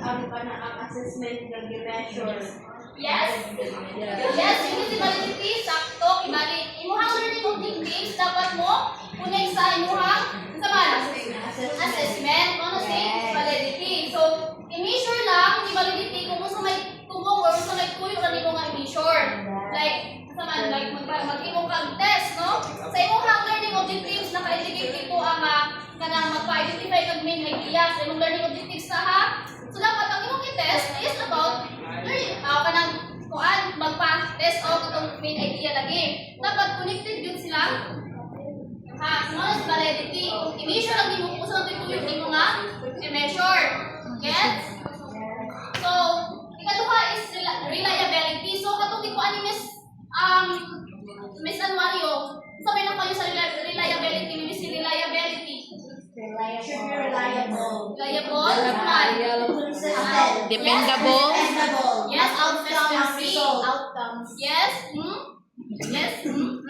ang assessment ng measure. Yes? Yes, yung validity, sakto, ibalik. Imuhang learning objectives, dapat mo punay sa imuhang assessment. Ano si validity? So, i-measure lang yung validity kung sa may tubong or sa may tuyo na nimo nga i-measure. Like mag-imong kang test, no? Sa imuhang learning objectives, naka-indicate po ang kanang magpa-identify ng main idea sa imong learning objectives na ha. So, dapat ang imong i-test is about learning, kanang kuan magpa-test o katong main idea lagi. Dapat connected yun sila. Ha, ano sa validity? I-measure lang nimo kung sa tuyo nimo nga i-measure. Gets? So, ikaduha is reliability. So, katong ko ani Miss Anwario, sabi na kayo sa reliability, Miss reliability. Reliable. Dependable. Yes, outcomes. Yes. Yes.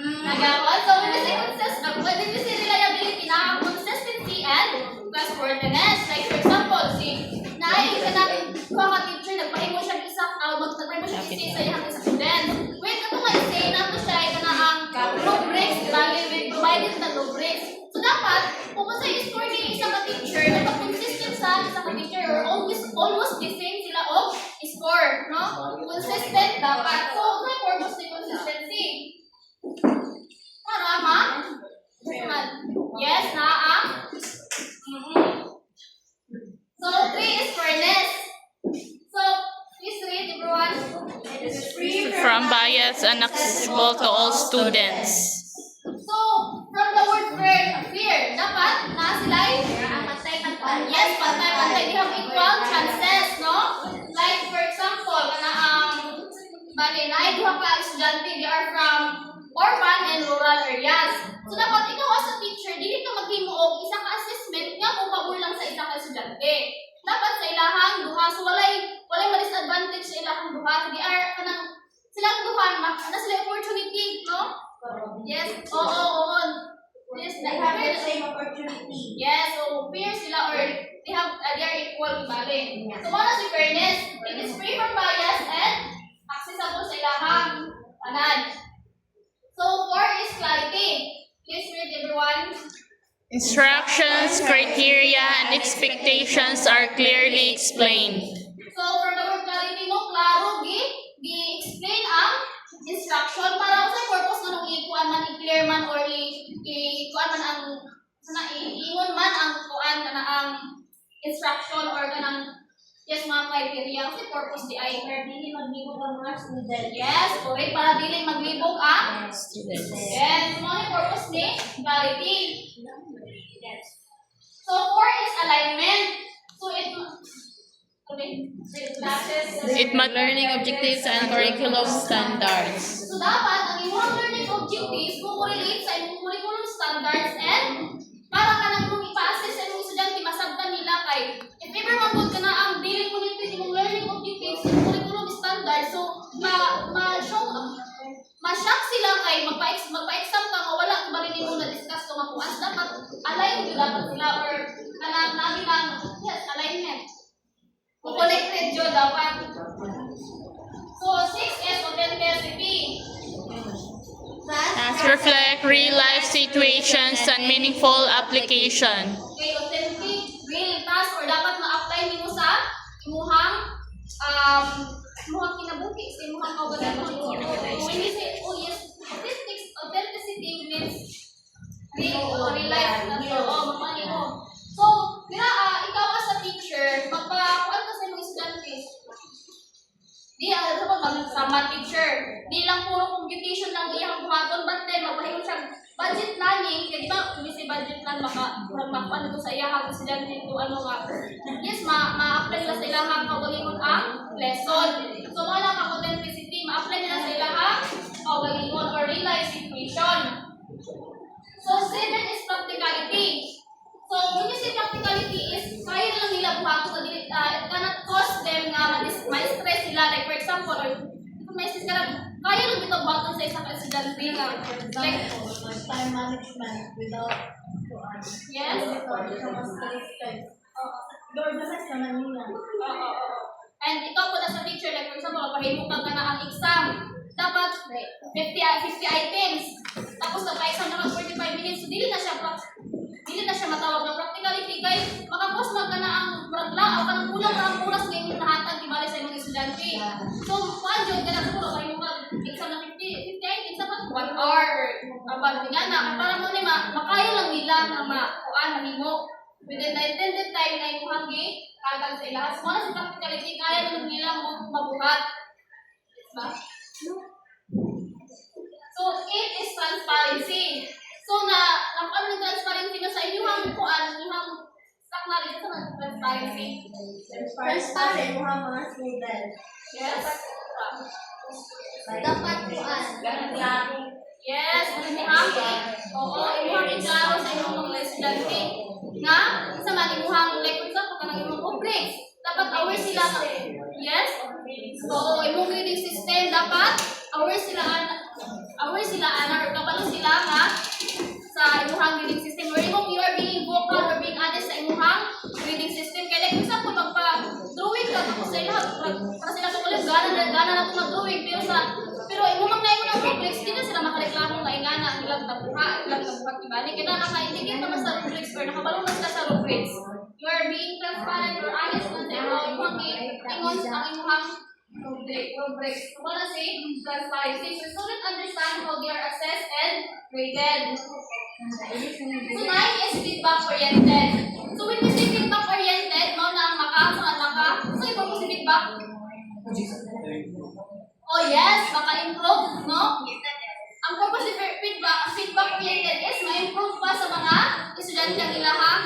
Nagawa. So, when we say reliability, na consistency and trustworthiness. Like for example, si Nay, kanang mga teacher, nagpahimo siya isa sa iyang isa student. Wait, ito nga i-say na ito siya, ito na ang rubrics, we provided na rubrics. So, dapat, kung sa i-score ni isang ka-teacher, nagpa-consistent sa isang ka-teacher or almost the same sila o score, no? Consistent dapat. So, may purpose ni consistency. Tama? Yes, So, 3 is fairness. So, please read, everyone. It is free From bias and accessible to all students. So, from the word fair, dapat na sila yes, pantay. They have equal chances, no? Like, for example, duha ka estudyante, they are from urban and rural areas. So, dapat ikaw as a teacher, dili ka maghimo og isa ka assessment nga mukabul lang sa isa ka estudyante. Dapat sa ilahang duha, so walay ma-disadvantage sa ilahang duha. They are silang duha, na sila opportunity, no? Yes, oo. Yes, They have the same opportunity. yes, so fair sila or they are equal bale. So what is fairness? It is free from bias and accessible sa ilahang tanan. So 4 is clarity. Please read, everyone. Instructions, criteria, and expectations are clearly explained. So from the word clarity, no, klaro gi-explain ang instruction para sa purpose man i-kuan man i-clear man or i-kuan man ang ingon man ang kuan kana ang instruction or kanang yes mga criteria kasi purpose di ay dili maglibog ang mga student. Yes, correct, para dili maglibog ang Students. yes, mga purpose ni clarity. Yes. So 4 is alignment. So It must learning objectives and curriculum standards. So dapat ang imong learning objectives mo correlate sa imong curriculum standards and para ka nang kung ipa-assess sa imong estudyante masabtan nila kay if ever magud ka na ang dili connected imong learning objectives sa curriculum standards, so ma-shock sila kay magpa-exam ka nga wala ba rin mo na-discuss kung makuas dapat align gyud dapat sila or kanang nagilang yes alignment. Connected yun dapat. So, 6 is authenticity. As reflect real-life situations and meaningful application. Okay, authentic, real task or dapat ma-apply nimo sa imuhang kinabuhi sa imuhang kaugalingon. When we say, oh yes, authenticity means real life na to. Mapani mo. So, ikaw as a teacher, magpa-kuan ka sa imong estudyante. Di sama teacher. Di lang puro computation lang iyang buhaton, but then magpahimo siya budget planning. Kaya di ba, kung si budget plan, makakuan ito sa iyang estudyante ito, yes, ma-apply nila sa ilahang kaugalingon ang lesson. So, mga lang authenticity, ma-apply nila sa ilahang kaugalingon or real life situation. So, 7 is practicality. So, when you say practicality is, kaya lang nila buhaton na dili, it cannot cause them na ma-stress sila. Like, for example, kung may stress ka lang, kaya lang dito buhaton sa isang estudyante na. Like, time management without yes? Lord, basta naman niya. Oo. And ikaw po na sa teacher, like for example, pahimo ka na ang exam. Dapat 50 items. Tapos nagpa-exam na 45 minutes. So, dili na siya matawag na practicality kay makapos mag ka na ang bragla o kanang kulang na ang oras ngayon lahatan tibali sa imong estudyante. So, one job ka na siguro kayo mo exam na 50 items dapat 1 hour. Abang nga na para mo ni makaya lang nila na mahimo. Within the intended time na imuhang kagag sa ilahas. Mo na sa practicality, kaya naman nila mo mabuhat. Diba? So, it is transparency. So, ano ng transparency na sa inyong inyong stock na rin sa transparency. Transparent mo ang mga student. Yes. Dapat kuan. Yes, imuhang iklaro sa inyong mga estudyante na sa man imuhang like for example kanang imong complex dapat aware sila yes so imong grading system dapat aware sila ana or kabalo sila nga sa imuhang grading system where you are being vocal or being honest sa imuhang grading system kaya like for example magpa-drawing ka tapos sa ilaha para sila tukulit gana na ito mag-drawing pero imong na imo ng complex di na sila makareklamo nga ingana ilang tabuha kibali kaya naka-indicate naman sa rubrics or nakabalo na sila sa rubrics you are being transparent or honest na sa imong ingon ang imong rubrics wala say transparency so students understand how they are assessed and graded so 9 is feedback oriented so when we say feedback oriented mo na so iba po si feedback oh yes, maka-improve, no? Ang purpose ng feedback oriented is ma-improve pa sa mga estudyante ang ilahang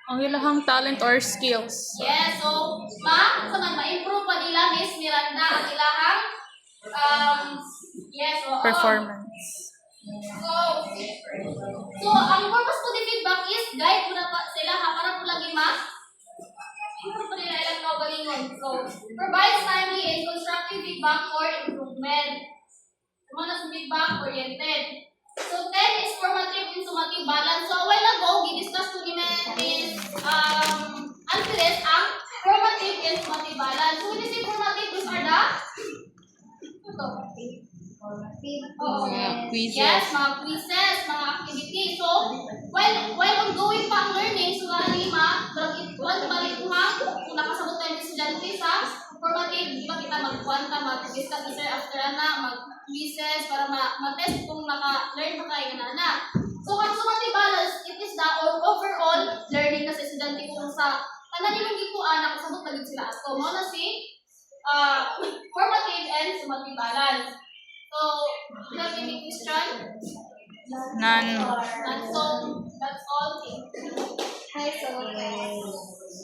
Ang ilahang talent or skills. yes, so ma-improve pa nila Miss Miranda ang ilahang yes, oo. Performance. So ang purpose po ng feedback is guide po na pa sila para po lagi So, provides timely and constructive feedback for improvement. Muna sa feedback oriented. So, 10 is formative and summative balance. So, a while ago, gidiscuss ko ni Miss Alfred ang formative and summative balance. So, when you say formative, those are the Quizzes. yes, mga quizzes, mga activities. So, while ongoing pa ang learning, so kung nakasabot tayo ng estudyante sa formative, di ba kita mag-quanta, mag-discuss after mag-quizzes para ma-test kung naka-learn pa kayo na. So, ang summative balance, it is the overall learning na sa estudyante kung sa tanan nilang gikuan, nakasabot na din sila. So, mo na si formative and summative balance. So, do you have any question? None. So, that's all. Thank you. Hi, so